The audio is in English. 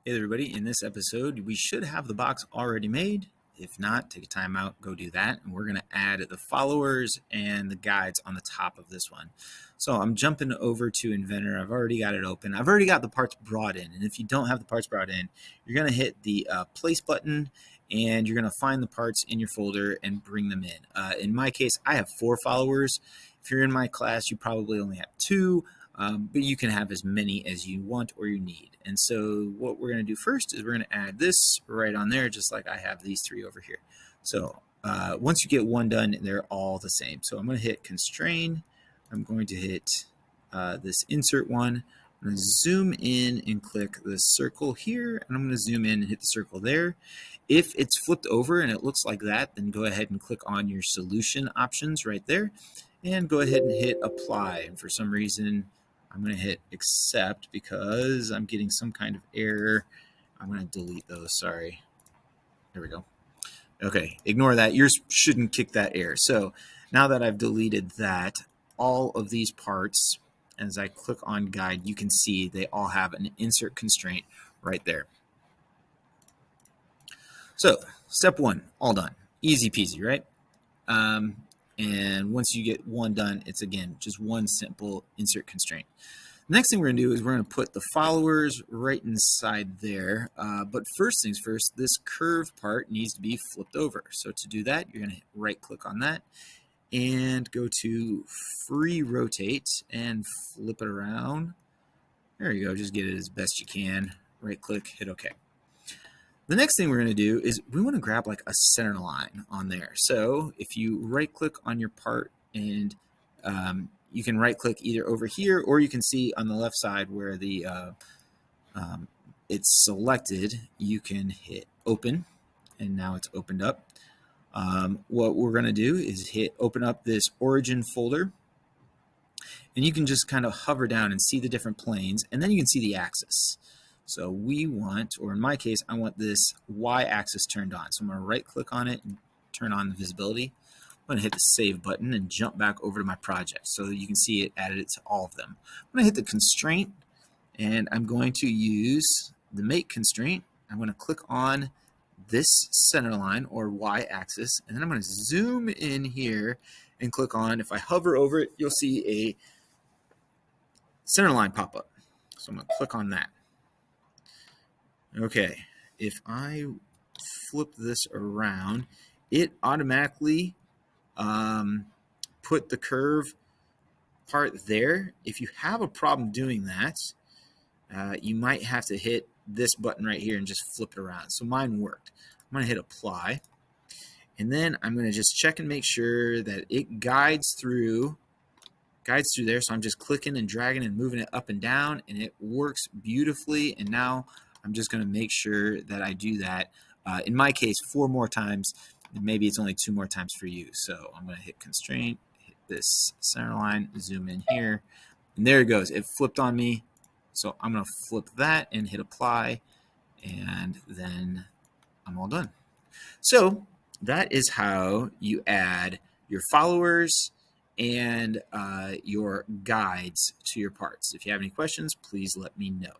Hey everybody, in this episode we should have the box already made. If not, take a time out, go do that. And we're going to add the followers and the guides on the top of this one. So I'm jumping over to Inventor. I've already got it open. I've already got the parts brought in. And if you don't have the parts brought in, you're going to hit the place button and you're going to find the parts in your folder and bring them in. In my case, I have 4 followers. If you're in my class, you probably only have 2. But you can have as many as you want or you need. And so what we're going to do first is we're going to add this right on there, just like I have these 3 over here. So once you get one done, they're all the same. So I'm going to hit constrain. I'm going to hit this insert one. I'm going to zoom in and click the circle here, and I'm going to zoom in and hit the circle there. If it's flipped over and it looks like that, then go ahead and click on your solution options right there and go ahead and hit apply. And for some reason, I'm going to hit accept because I'm getting some kind of error. I'm going to delete those. Sorry. There we go. Okay, ignore that. Yours shouldn't kick that error. So now that I've deleted that, all of these parts, as I click on guide, you can see they all have an insert constraint right there. So step 1, all done. Easy peasy, right? And once you get one done, it's again just one simple insert constraint. The next thing we're going to do is we're going to put the followers right inside there. But first things first, this curve part needs to be flipped over. So to do that, you're going to right click on that and go to free rotate and flip it around. There you go. Just get it as best you can. Right click, hit OK. The next thing we're going to do is we want to grab like a center line on there. So if you right click on your part and you can right click either over here, or you can see on the left side where the it's selected, you can hit open and now it's opened up. What we're going to do is hit open up this origin folder, and you can just kind of hover down and see the different planes, and then you can see the axis. So we want, or in my case, I want this y-axis turned on. So I'm going to right click on it and turn on the visibility. I'm going to hit the save button and jump back over to my project so that you can see it added it to all of them. I'm going to hit the constraint, and I'm going to use the make constraint. I'm going to click on this center line or y-axis, and then I'm going to zoom in here and click on, if I hover over it, you'll see a center line pop up. So I'm going to click on that. Okay, if I flip this around, it automatically put the curve part there. If you have a problem doing that, you might have to hit this button right here and just flip it around. So mine worked. I'm going to hit apply, and then I'm going to just check and make sure that it guides through there. So I'm just clicking and dragging and moving it up and down, and it works beautifully. And now I'm just going to make sure that I do that. In my case, 4 more times. Maybe it's only 2 more times for you. So I'm going to hit constraint, hit this center line, zoom in here, and there it goes. It flipped on me. So I'm going to flip that and hit apply, and then I'm all done. So that is how you add your followers and your guides to your parts. If you have any questions, please let me know.